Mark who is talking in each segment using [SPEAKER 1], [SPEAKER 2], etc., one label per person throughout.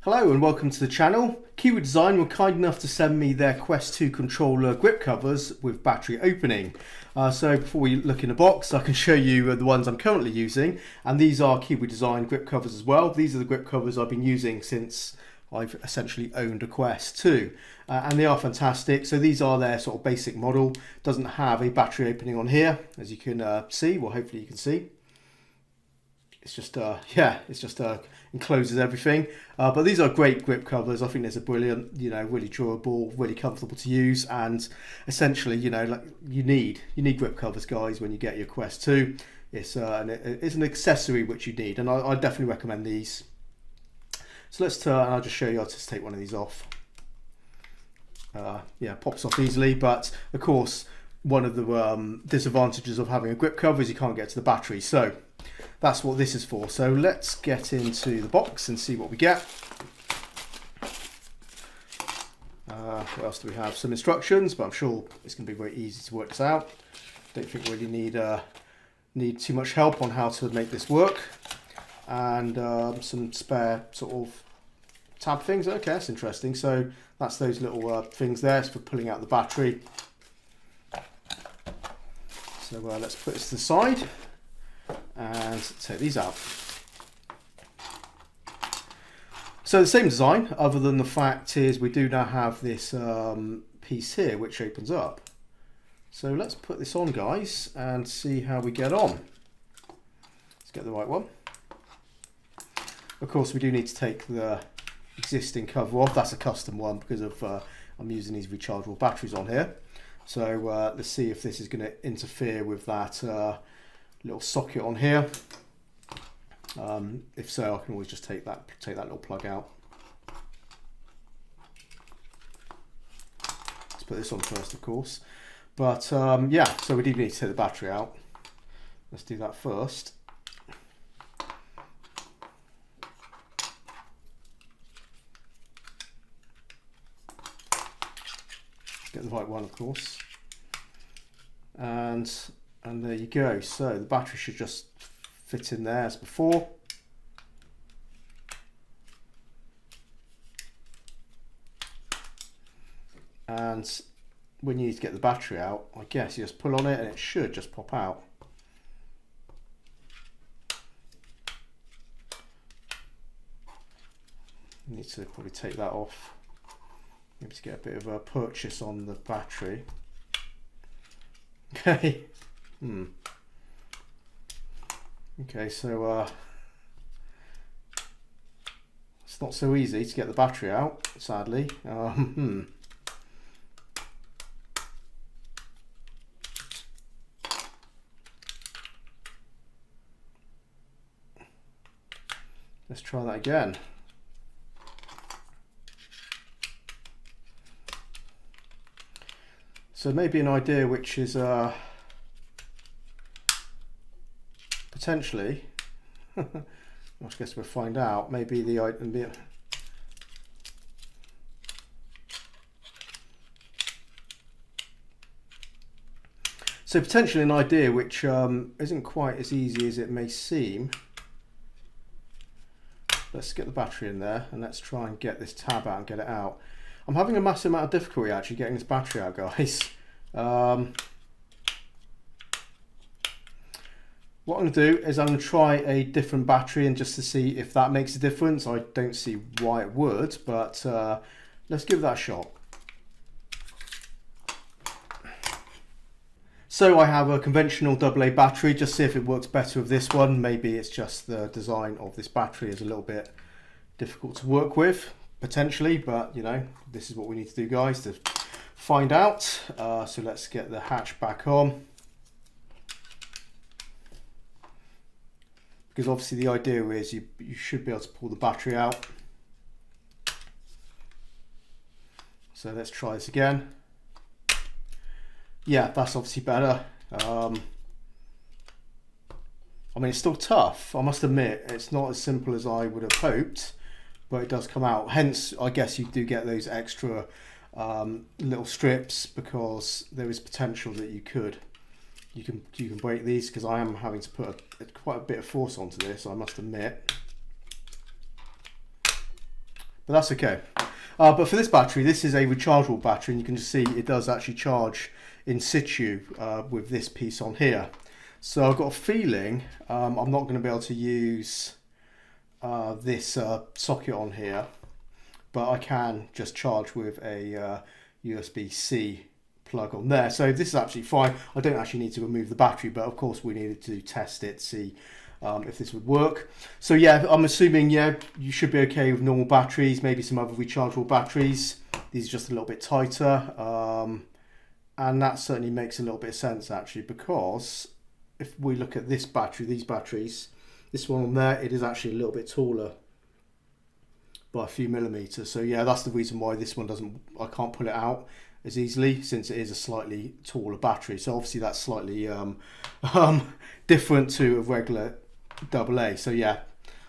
[SPEAKER 1] Hello and welcome to the channel. Kiwi Design were kind enough to send me their Quest 2 controller grip covers with battery opening. So before we look in the box, I can show you the ones I'm currently using, and these are Kiwi Design grip covers as well. These are the grip covers I've been using since I've essentially owned a Quest 2, and they are fantastic. So these are their sort of basic model. Doesn't have a battery opening on here, as you can see. Well, hopefully you can see. It's just, encloses everything. But these are great grip covers. I think these are brilliant, really durable, really comfortable to use. And essentially, like you need grip covers, guys, when you get your Quest 2. It's an accessory which you need. And I definitely recommend these. So let's turn, and I'll just show you how to take one of these off. Pops off easily. But of course, one of the disadvantages of having a grip cover is you can't get to the battery. So that's what this is for. So let's get into the box and see what we get. What else do we have? Some instructions, but I'm sure it's going to be very easy to work this out. Don't think we really need too much help on how to make this work. And some spare sort of tab things. Okay, that's interesting. So that's those little things there. It's for pulling out the battery. So let's put this to the side and take these out. So the same design, other than the fact is we do now have this piece here which opens up. So let's put this on, guys, and see how we get on. Let's get the right one. Of course, we do need to take the existing cover off. That's a custom one because of I'm using these rechargeable batteries on here. So let's see if this is going to interfere with that little socket on here. If so, I can always just take that little plug out. Let's put this on first, of course. But yeah, so we do need to take the battery out. Let's do that first. Get the right one, of course. And there you go. So the battery should just fit in there as before. And when you need to get the battery out, I guess you just pull on it and it should just pop out. You need to probably take that off. Maybe to get a bit of a purchase on the battery. Okay. Okay, so it's not so easy to get the battery out, sadly. Let's try that again. So maybe an idea which is potentially, I guess we'll find out, maybe the item. So potentially an idea which isn't quite as easy as it may seem. Let's get the battery in there and let's try and get this tab out and get it out. I'm having a massive amount of difficulty actually getting this battery out, guys. What I'm going to do is I'm going to try a different battery and just to see if that makes a difference. I don't see why it would, but let's give that a shot. So I have a conventional AA battery, just see if it works better with this one. Maybe it's just the design of this battery is a little bit difficult to work with, potentially, but this is what we need to do, guys, to find out. So let's get the hatch back on. Because obviously the idea is you should be able to pull the battery out. So let's try this again. Yeah, that's obviously better. I mean, it's still tough. I must admit, it's not as simple as I would have hoped, but it does come out. Hence, I guess you do get those extra little strips because there is potential that you can break these, because I am having to put quite a bit of force onto this, I must admit. but that's okay. But for this battery, this is a rechargeable battery, and you can just see it does actually charge in situ with this piece on here. So I've got a feeling I'm not going to be able to use this socket on here, but I can just charge with a USB-C plug on there. So this is absolutely fine. I don't actually need to remove the battery, but of course we needed to test it, see if this would work. So yeah, I'm assuming, yeah, you should be okay with normal batteries, maybe some other rechargeable batteries. These are just a little bit tighter, and that certainly makes a little bit of sense actually, because if we look at this battery, these batteries, this one on there, it is actually a little bit taller by a few millimeters. So yeah, that's the reason why this one doesn't, I can't pull it out as easily, since it is a slightly taller battery. So obviously that's slightly different to a regular AA. So yeah,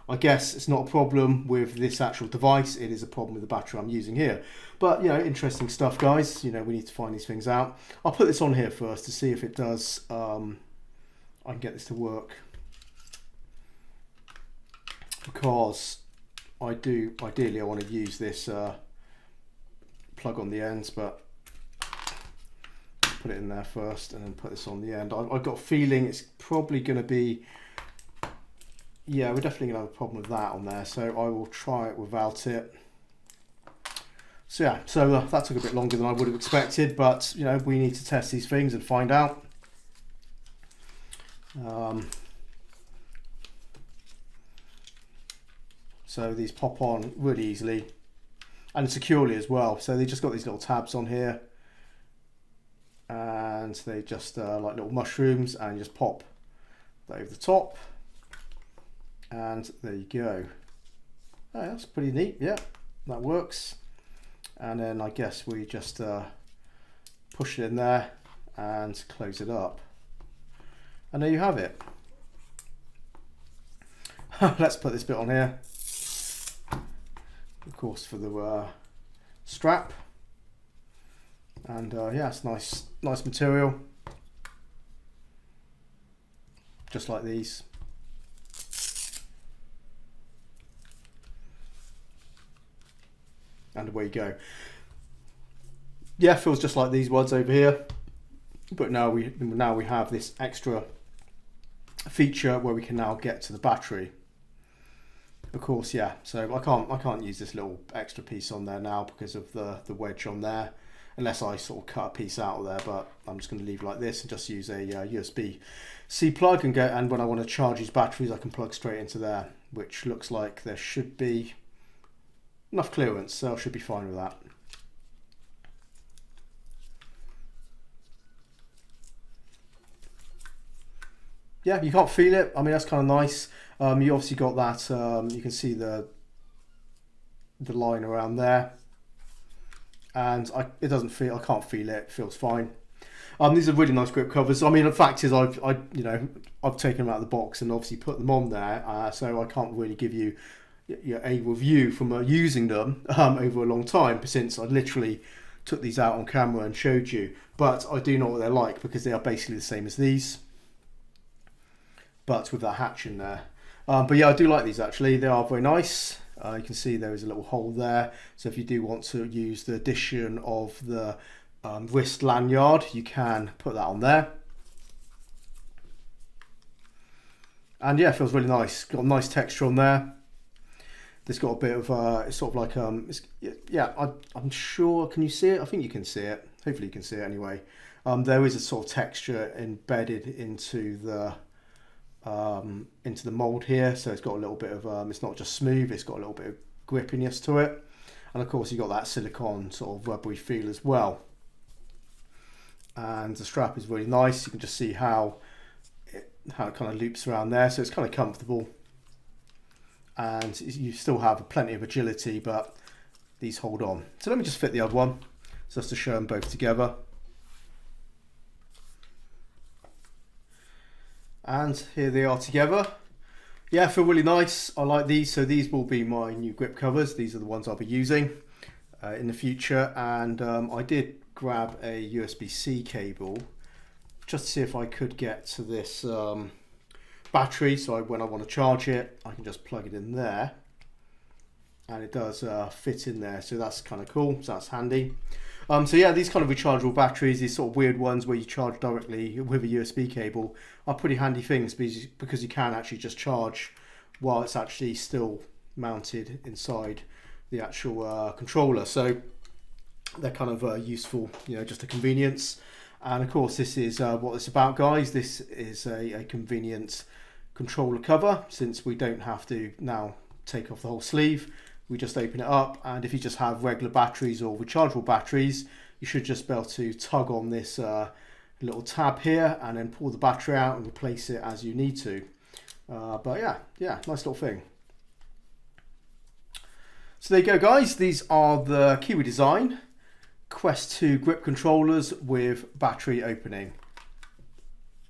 [SPEAKER 1] I guess it's not a problem with this actual device, it is a problem with the battery I'm using here. But you know, interesting stuff guys, you know, we need to find these things out. I'll put this on here first to see if it does, I can get this to work, because ideally I want to use this plug on the ends, but put it in there first and then put this on the end. I've got a feeling it's probably going to be, yeah, we're definitely going to have a problem with that on there, so I will try it without it. So yeah, so that took a bit longer than I would have expected, but you know, we need to test these things and find out. So these pop on really easily and securely as well. So they just got these little tabs on here, and they just like little mushrooms, and you just pop that over the top, and there you go. Oh, that's pretty neat. Yeah, that works. And then I guess we just push it in there and close it up, and there you have it. Let's put this bit on here, of course, for the strap. And yeah, it's nice material, just like these. And away you go. Yeah, feels just like these ones over here, but now we have this extra feature where we can now get to the battery. Of course, yeah. So I can't use this little extra piece on there now because of the wedge on there, unless I sort of cut a piece out of there. But I'm just going to leave it like this and just use a USB-C plug and when I want to charge these batteries, I can plug straight into there, which looks like there should be enough clearance, so I should be fine with that. Yeah, you can't feel it. I mean, that's kind of nice. You obviously got that, you can see the line around there, and it doesn't feel, I can't feel it, it feels fine. These are really nice grip covers. I mean, the fact is I've taken them out of the box and obviously put them on there, so I can't really give you a review from using them over a long time, since I literally took these out on camera and showed you. But I do know what they're like, because they are basically the same as these, but with that hatch in there. But yeah, I do like these actually. They are very nice. You can see there is a little hole there, so if you do want to use the addition of the wrist lanyard, you can put that on there. And yeah, it feels really nice. Got a nice texture on there. It's got a bit of it's sort of like yeah, I'm sure, can you see it? I think you can see it. Hopefully you can see it anyway. There is a sort of texture embedded into the mold here, so it's got a little bit of it's not just smooth, it's got a little bit of grippiness to it, and of course you got that silicone sort of rubbery feel as well. And the strap is really nice. You can just see how it kind of loops around there, so it's kind of comfortable, and you still have plenty of agility, but these hold on. So let me just fit the other one, just to show them both together. And here they are together. Yeah, feel really nice. I like these. So these will be my new grip covers. These are the ones I'll be using in the future. And I did grab a USB-C cable just to see if I could get to this battery. So when I want to charge it, I can just plug it in there. and it does fit in there, so that's kind of cool, so that's handy. So yeah, these kind of rechargeable batteries, these sort of weird ones where you charge directly with a USB cable, are pretty handy things because you can actually just charge while it's actually still mounted inside the actual controller. So they're kind of useful, you know, just a convenience. And of course, this is what it's about, guys. This is a convenient controller cover, since we don't have to now take off the whole sleeve. We just open it up, and if you just have regular batteries or rechargeable batteries, you should just be able to tug on this little tab here and then pull the battery out and replace it as you need to. But yeah, nice little thing. So there you go, guys. These are the Kiwi Design Quest 2 grip controllers with battery opening.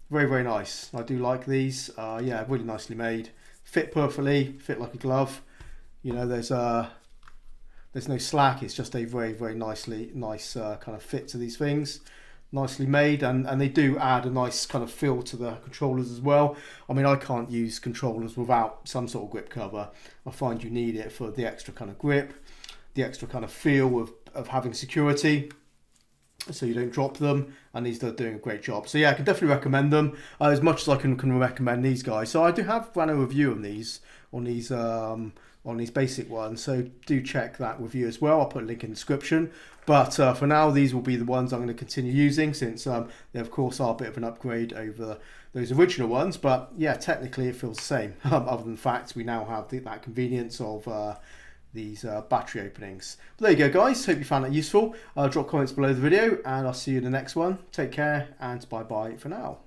[SPEAKER 1] Very, very nice. I do like these. Yeah, really nicely made. Fit perfectly, fit like a glove. You know, there's no slack. It's just a very, very nice kind of fit to these things. Nicely made, and they do add a nice kind of feel to the controllers as well. I mean, I can't use controllers without some sort of grip cover. I find you need it for the extra kind of grip, the extra kind of feel of having security, so you don't drop them, and these are doing a great job. So yeah, I can definitely recommend them as much as I can recommend these guys. So I do have ran a review on these basic ones, so do check that review as well. I'll put a link in the description. But for now, these will be the ones I'm going to continue using, since they of course are a bit of an upgrade over those original ones. But yeah, technically it feels the same, other than the fact we now have that convenience of these battery openings. But there you go, guys. Hope you found that useful. Drop comments below the video, and I'll see you in the next one. Take care, and bye bye for now.